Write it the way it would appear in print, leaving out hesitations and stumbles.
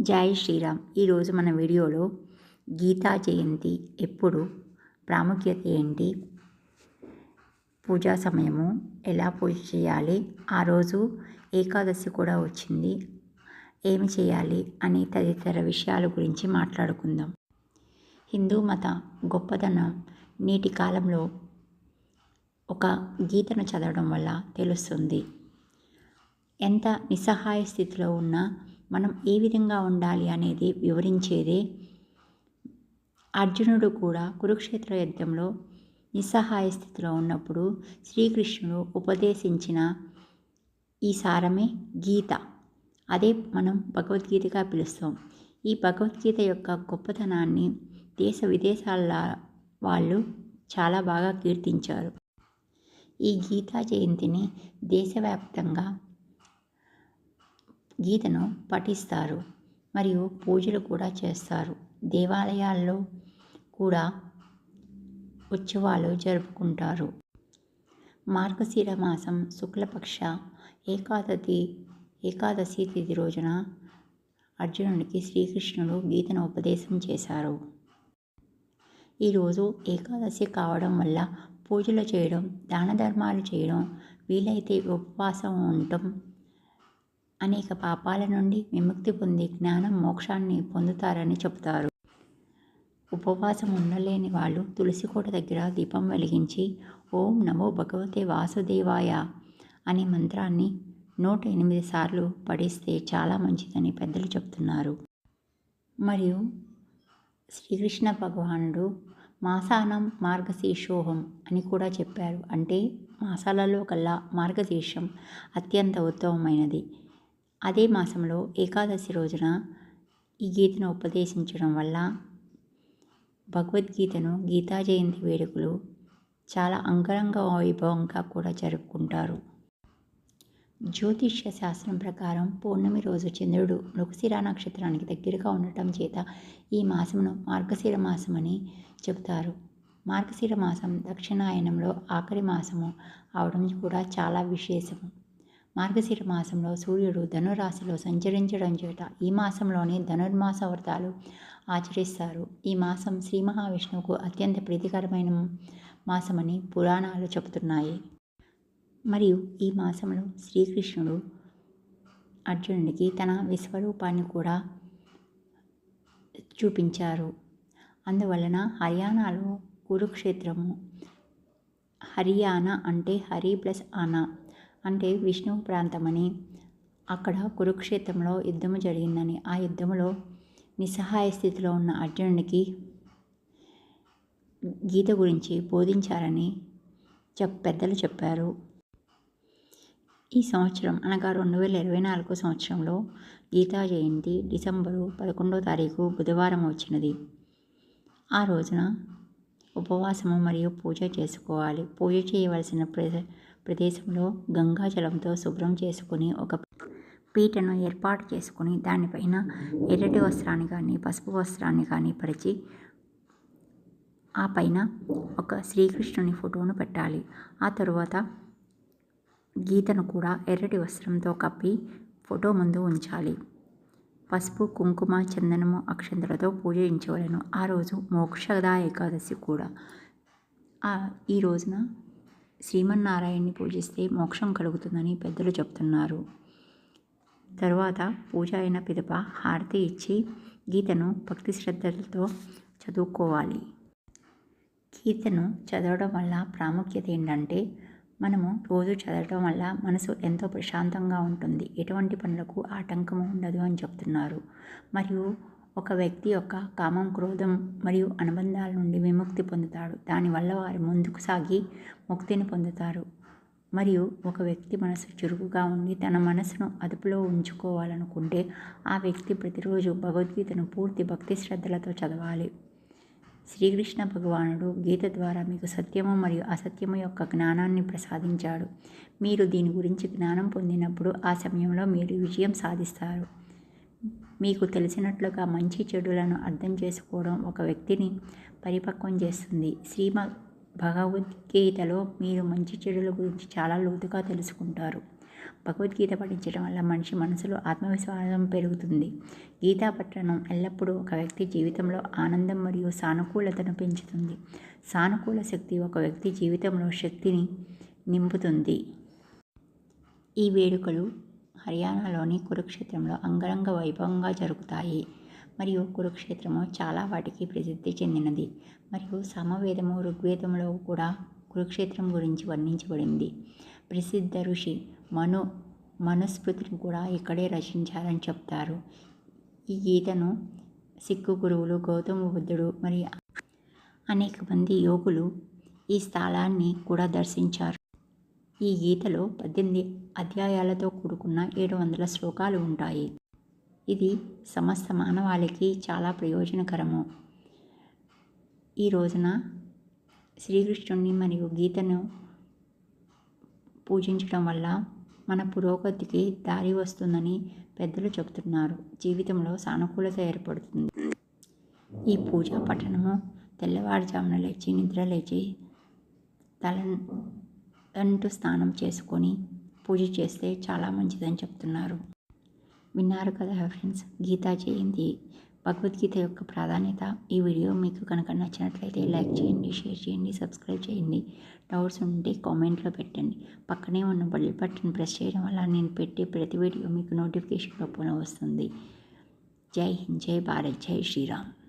జై శ్రీరామ్. ఈరోజు మన వీడియోలో గీతా జయంతి ఎప్పుడు, ప్రాముఖ్యత ఏంటి, పూజా సమయము, ఎలా పూజ చేయాలి, ఆ రోజు ఏకాదశి కూడా వచ్చింది, ఏమి చేయాలి అనే తదితర విషయాల గురించి మాట్లాడుకుందాం. హిందూ మత గొప్పదనం నేటి కాలంలో ఒక గీతను చదవడం వల్ల తెలుస్తుంది. ఎంత నిస్సహాయ స్థితిలో ఉన్నా మనం ఏ విధంగా ఉండాలి అనేది వివరించేదే. అర్జునుడు కూడా కురుక్షేత్ర యుద్ధంలో నిస్సహాయ స్థితిలో ఉన్నప్పుడు శ్రీకృష్ణుడు ఉపదేశించిన ఈ సారమే గీత. అదే మనం భగవద్గీతగా పిలుస్తాం. ఈ భగవద్గీత యొక్క గొప్పతనాన్ని దేశ విదేశాల వాళ్ళు చాలా బాగా కీర్తించారు. ఈ గీతా జయంతిని దేశవ్యాప్తంగా గీతను పఠిస్తారు మరియు పూజలు కూడా చేస్తారు. దేవాలయాల్లో కూడా ఉత్సవాలు జరుపుకుంటారు. మార్గశిర మాసం శుక్లపక్ష ఏకాదశి తిథి రోజున అర్జునుడికి శ్రీకృష్ణుడు గీతను ఉపదేశం చేశారు. ఈరోజు ఏకాదశి కావడం వల్ల పూజలు చేయడం, దాన ధర్మాలు చేయడం, వీలైతే ఉపవాసం ఉండటం, అనేక పాపాల నుండి విముక్తి పొంది జ్ఞానం మోక్షాన్ని పొందుతారని చెబుతారు. ఉపవాసం ఉండలేని వాళ్ళు తులసి కోట దగ్గర దీపం వెలిగించి ఓం నమో భగవతే వాసుదేవాయ అనే మంత్రాన్ని 108 సార్లు పఠిస్తే చాలా మంచిదని పెద్దలు చెప్తున్నారు. మరియు శ్రీకృష్ణ భగవానుడు మాసానం మార్గశీర్షోహం అని కూడా చెప్పారు. అంటే మాసాలలో కల్లా మార్గశీర్షం అత్యంత ఉత్తమమైనది. అదే మాసంలో ఏకాదశి రోజున ఈ గీతను ఉపదేశించడం వల్ల భగవద్గీతను గీతా జయంతి వేడుకలు చాలా అంగరంగ వైభవంగా కూడా జరుపుకుంటారు. జ్యోతిష్య శాస్త్రం ప్రకారం పౌర్ణమి రోజు చంద్రుడు మృగశిర నక్షత్రానికి దగ్గరగా ఉండటం చేత ఈ మాసమును మార్గశిర మాసమని చెబుతారు. మార్గశిర మాసం దక్షిణాయనంలో ఆఖరి మాసము అవడం కూడా చాలా విశేషము. మార్గశిర మాసంలో సూర్యుడు ధనురాశిలో సంచరించడం చేత ఈ మాసంలోనే ధనుర్మాస వ్రతాలు ఆచరిస్తారు. ఈ మాసం శ్రీ మహావిష్ణువుకు అత్యంత ప్రీతికరమైన మాసమని పురాణాలు చెబుతున్నాయి. మరియు ఈ మాసంలో శ్రీకృష్ణుడు అర్జునుడికి తన విశ్వరూపాన్ని కూడా చూపించారు. అందువలన హర్యానాలో కురుక్షేత్రము, హరియానా అంటే హరి ప్లస్ ఆనా అంటే విష్ణువు ప్రాంతమని, అక్కడ కురుక్షేత్రంలో యుద్ధము జరిగిందని, ఆ యుద్ధములో నిస్సహాయ స్థితిలో ఉన్న అర్జునుడికి గీత గురించి బోధించారని పెద్దలు చెప్పారు. ఈ సంవత్సరం అనగా 2024 సంవత్సరంలో గీతా జయంతి డిసెంబరు 11వ తారీఖు బుధవారం వచ్చినది. ఆ రోజున ఉపవాసము మరియు పూజ చేసుకోవాలి. పూజ చేయవలసిన ప్రదేశంలో గంగాజలంతో శుభ్రం చేసుకుని ఒక పీటను ఏర్పాటు చేసుకుని దానిపైన ఎర్రటి వస్త్రాన్ని కానీ పసుపు వస్త్రాన్ని కానీ పరిచి ఆ పైన ఒక శ్రీకృష్ణుని ఫోటోను పెట్టాలి. ఆ తరువాత గీతను కూడా ఎర్రటి వస్త్రంతో కప్పి ఫోటో ముందు ఉంచాలి. పసుపు, కుంకుమ, చందనము, అక్షంతలతో పూజించవలెను. ఆ రోజు మోక్షద ఏకాదశి కూడా. ఈ రోజున శ్రీమన్నారాయణ్ణి పూజిస్తే మోక్షం కలుగుతుందని పెద్దలు చెప్తున్నారు. తరువాత పూజ అయిన పిదప హారతి ఇచ్చి గీతను భక్తి శ్రద్ధలతో చదువుకోవాలి. గీతను చదవడం వల్ల ప్రాముఖ్యత ఏంటంటే, మనము రోజు చదవడం వల్ల మనసు ఎంతో ప్రశాంతంగా ఉంటుంది, ఎటువంటి పనులకు ఆటంకం ఉండదు అని చెప్తున్నారు. మరియు ఒక వ్యక్తి యొక్క కామం, క్రోధం మరియు అనుబంధాల నుండి విముక్తి పొందుతాడు. దానివల్ల వారు ముందుకు సాగి ముక్తిని పొందుతారు. మరియు ఒక వ్యక్తి మనసు చురుకుగా ఉండి తన మనసును అదుపులో ఉంచుకోవాలనుకుంటే ఆ వ్యక్తి ప్రతిరోజు భగవద్గీతను పూర్తి భక్తి శ్రద్ధలతో చదవాలి. శ్రీకృష్ణ భగవానుడు గీత ద్వారా మీకు సత్యము మరియు అసత్యము యొక్క జ్ఞానాన్ని ప్రసాదించాడు. మీరు దీని గురించి జ్ఞానం పొందినప్పుడు ఆ సమయంలో మీరు విజయం సాధిస్తారు. మీకు తెలిసినట్లుగా మంచి చెడులను అర్థం చేసుకోవడం ఒక వ్యక్తిని పరిపక్వం చేస్తుంది. భగవద్గీతలో మీరు మంచి చెడుల గురించి చాలా లోతుగా తెలుసుకుంటారు. భగవద్గీత పఠించడం వల్ల మనిషి మనసులో ఆత్మవిశ్వాసం పెరుగుతుంది. గీతా పఠనం ఎల్లప్పుడూ ఒక వ్యక్తి జీవితంలో ఆనందం మరియు సానుకూలతను పెంచుతుంది. సానుకూల శక్తి ఒక వ్యక్తి జీవితంలో శక్తిని నింపుతుంది. ఈ వేడుకలు హర్యానాలోని కురుక్షేత్రంలో అంగరంగ వైభవంగా జరుగుతాయి. మరియు కురుక్షేత్రము చాలా వాటికి ప్రసిద్ధి చెందినది. మరియు సామవేదము, ఋగ్వేదంలో కూడా కురుక్షేత్రం గురించి వర్ణించబడింది. ప్రసిద్ధ ఋషి మనుస్మృతిని కూడా ఇక్కడే రచించారని చెప్తారు. ఈ గీతను సిక్కు గురువులు, గౌతమ బుద్ధుడు మరియు అనేక మంది యోగులు ఈ స్థలాన్ని కూడా దర్శించారు. ఈ గీతలో 18 అధ్యాయాలతో కూడుకున్న 700 శ్లోకాలు ఉంటాయి. ఇది సమస్త మానవాళికి చాలా ప్రయోజనకరము. ఈ రోజున శ్రీకృష్ణుని మరియు గీతను పూజించడం వల్ల మన పురోగతికి దారి వస్తుందని పెద్దలు చెబుతున్నారు. జీవితంలో సానుకూలత ఏర్పడుతుంది. ఈ పూజా పఠనము తెల్లవారుజామున లేచి నిద్రలేచి తలంటు స్నానం చేసుకొని పూజ చేస్తే చాలా మంచిదని చెప్తున్నారు. విన్నారు కదా ఫ్రెండ్స్, గీతా జయంతి, భగవద్గీత యొక్క ప్రాధాన్యత. ఈ వీడియో మీకు కనుక నచ్చినట్లయితే లైక్ చేయండి, షేర్ చేయండి, సబ్స్క్రైబ్ చేయండి. డౌట్స్ ఉంటే కామెంట్లో పెట్టండి. పక్కనే ఉన్న బెల్ బటన్ ప్రెస్ చేయడం వల్ల నేను పెట్టే ప్రతి వీడియో మీకు నోటిఫికేషన్ రూపంలో వస్తుంది. జై హింద్, జై భారత్, జై శ్రీరామ్.